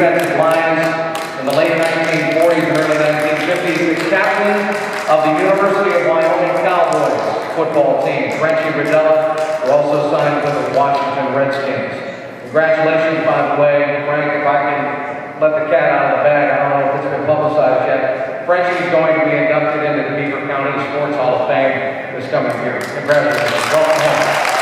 defensive lines in the late 1940s and early 1950s. The captain of the University of Wyoming Cowboys football team, Frenchie Radella, who also signed with the Washington Redskins. Congratulations, by the way, Frank, if I can let the cat out of the bag, I don't know if it's been publicized yet. Frenchie is going to be inducted into the Beaver County Sports Hall of Fame this coming year. Congratulations. Welcome home.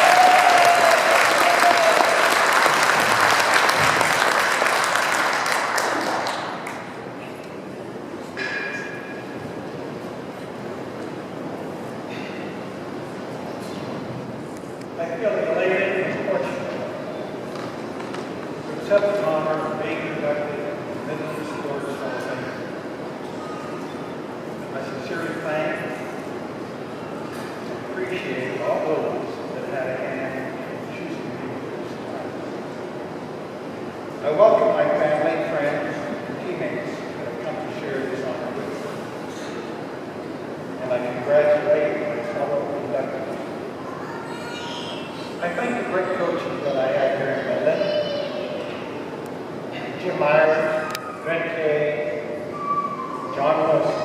I feel elated and fortunate to accept the honor of being inducted into the Midland Sports Hall of Fame. I sincerely thank and appreciate all those that had a hand in choosing me for this time. I welcome my family, friends, and teammates that have come to share this honor with me. And I congratulate my fellow inductees. I thank the great coaches that I had here in Midland, Jim Myers, Frenchie, John Wilson.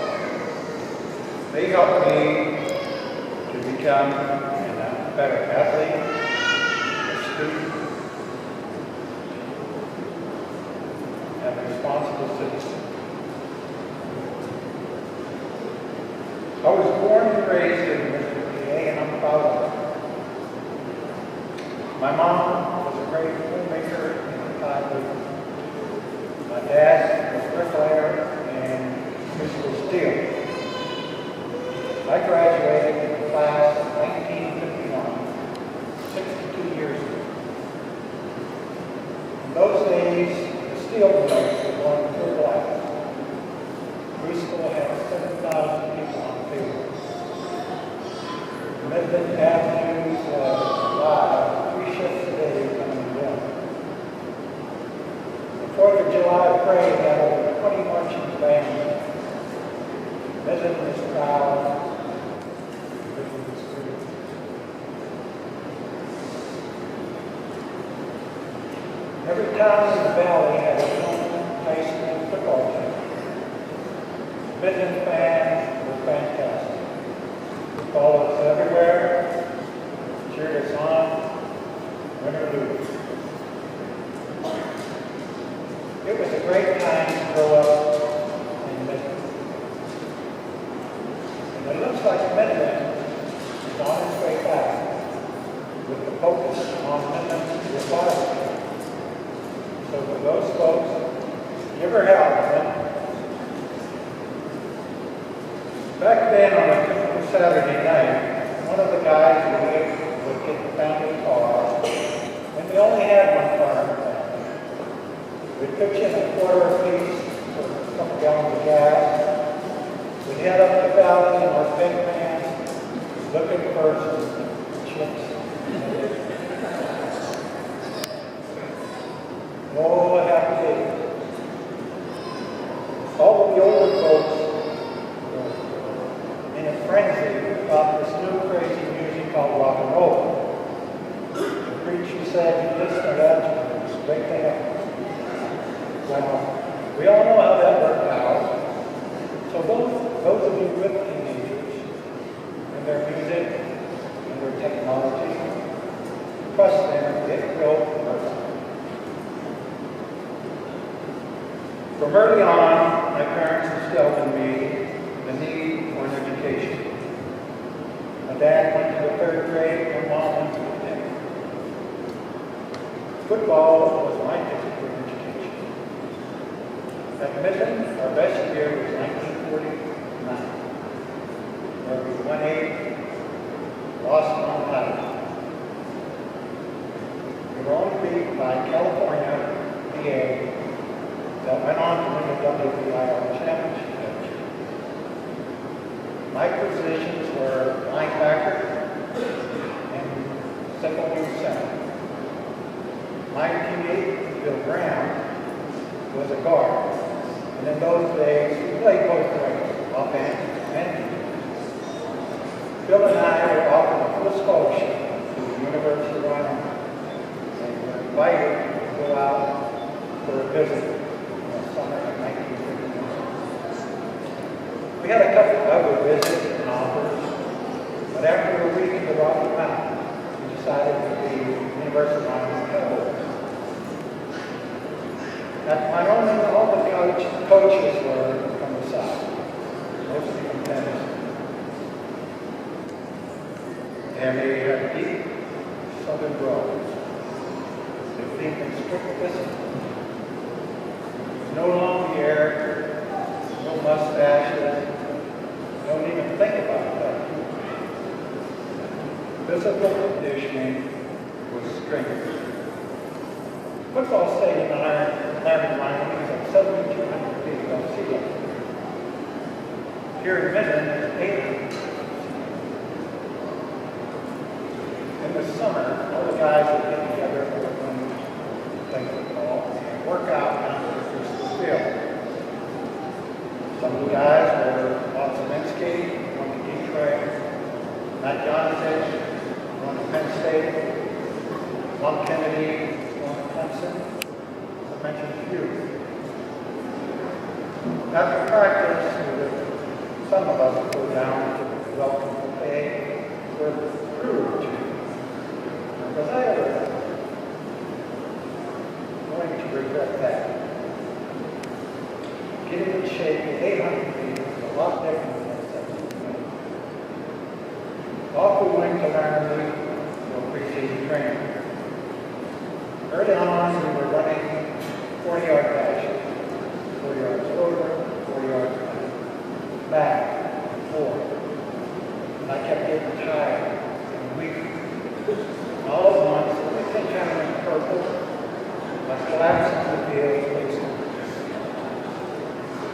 They helped me to become a better athlete, a student, and a responsible citizen. I was born and raised in Midland, PA, and I'm proud of it. My mom was a great homemaker in her time with me. My dad was a bricklayer and physical steel. I graduated in the class of 1951, 62 years ago. In those days, the steel mills were going full blast. We still had 7,000 people on the field. Midland Avenues live. Shifts a day coming down. The 4th of July parade had over 20 marching bands. Midland was proud. Midland was free. Every town in the valley had its own high school football team. Midland fans were fantastic. They followed us everywhere, cheered us on. Win or lose. It was a great time to grow up in Midland. And it looks like Midland is on its way back with the focus on Midland's revival. So for those folks, give her hell, Midland. Back then on a typical Saturday night, one of the guys would get the family car. And we only had one car in the family. We'd pitch in a quarter apiece for a couple gallons of gas. We'd head up the valley in our big van, looking for some chips. Oh, a happy day. All of the older folks were in a frenzy about this new crazy music called rock and roll. She said, you listen to that, it's great to have. Well, we all know how that worked out. So those of you with teenagers and their music and their technology, trust them, it will work. From early on, my parents instilled in me the need for an education. My dad went to the 3rd grade, my mom went to the 10th. Football was my ticket for education. At Midland, our best year was 1949, where we won 8, lost 1 title. We were only beat by California, PA, that went on to win the WBIR championship. My positions were linebacker and second wing center. My teammate, Bill Graham, was a guard. And in those days, we played both ways, offense and defense. Bill and I were offered a full scholarship to the University of Wyoming. And we were invited to go out for a visit. I would visit and offer, but after a week in the Rocky Mountains, we decided to be University of Wyoming Cowboys. At Wyoming, all the coaches were from the South, mostly from Tennessee. And they had deep Southern drawl. They believed in strict discipline. No long hair, no mustaches. Don't even think about that. Physical conditioning was stringent. Football stadium in Wyoming is at 7,200 feet above sea level. Here in Midland, it's 800 feet. In the summer, all the guys would get together for play football and work out down to the first field. Some of the guys were Bob Zelinski, one to Detroit, Matt Johnson, one to Penn State, Bob Kennedy, one to Clemson, to mention a few. After practice, some of us would go down to the welcome buffet where the crew would choose. Because I was going to regret that. Getting in shape at 800 feet is a lot different than 700 feet. Off we went to learn for preseason training. Early on, we were running 40-yard dashes, 40 yards over, 40 yards back, forward. And I kept getting tired and weak. All at once, everything kind of went purple. I collapsed on the field, facing.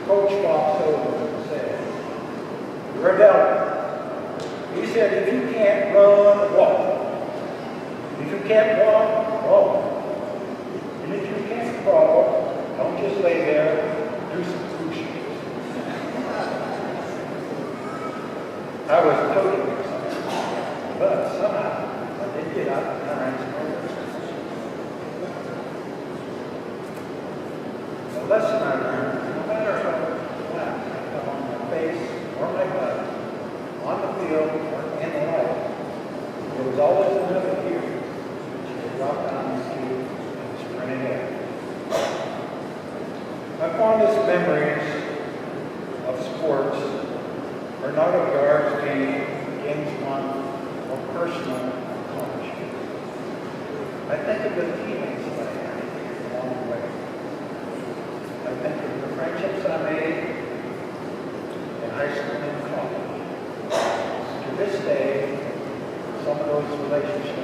Coach walks over and said, Radella, he said, if you can't run, walk. If you can't walk, walk. And if you can't crawl, don't just lay there, do some push-ups. I was totally excited, but somehow, I did out of times. The lesson I learned, no matter how flat I come on my face or my butt, on the field or in the life, there was always another gear that you could drop down into and sprint ahead. My fondest memories of sports are not of yards games won, or personal. I think of the teammates that I had along the way. I think of the friendships I made in high school and college. To this day, some of those relationships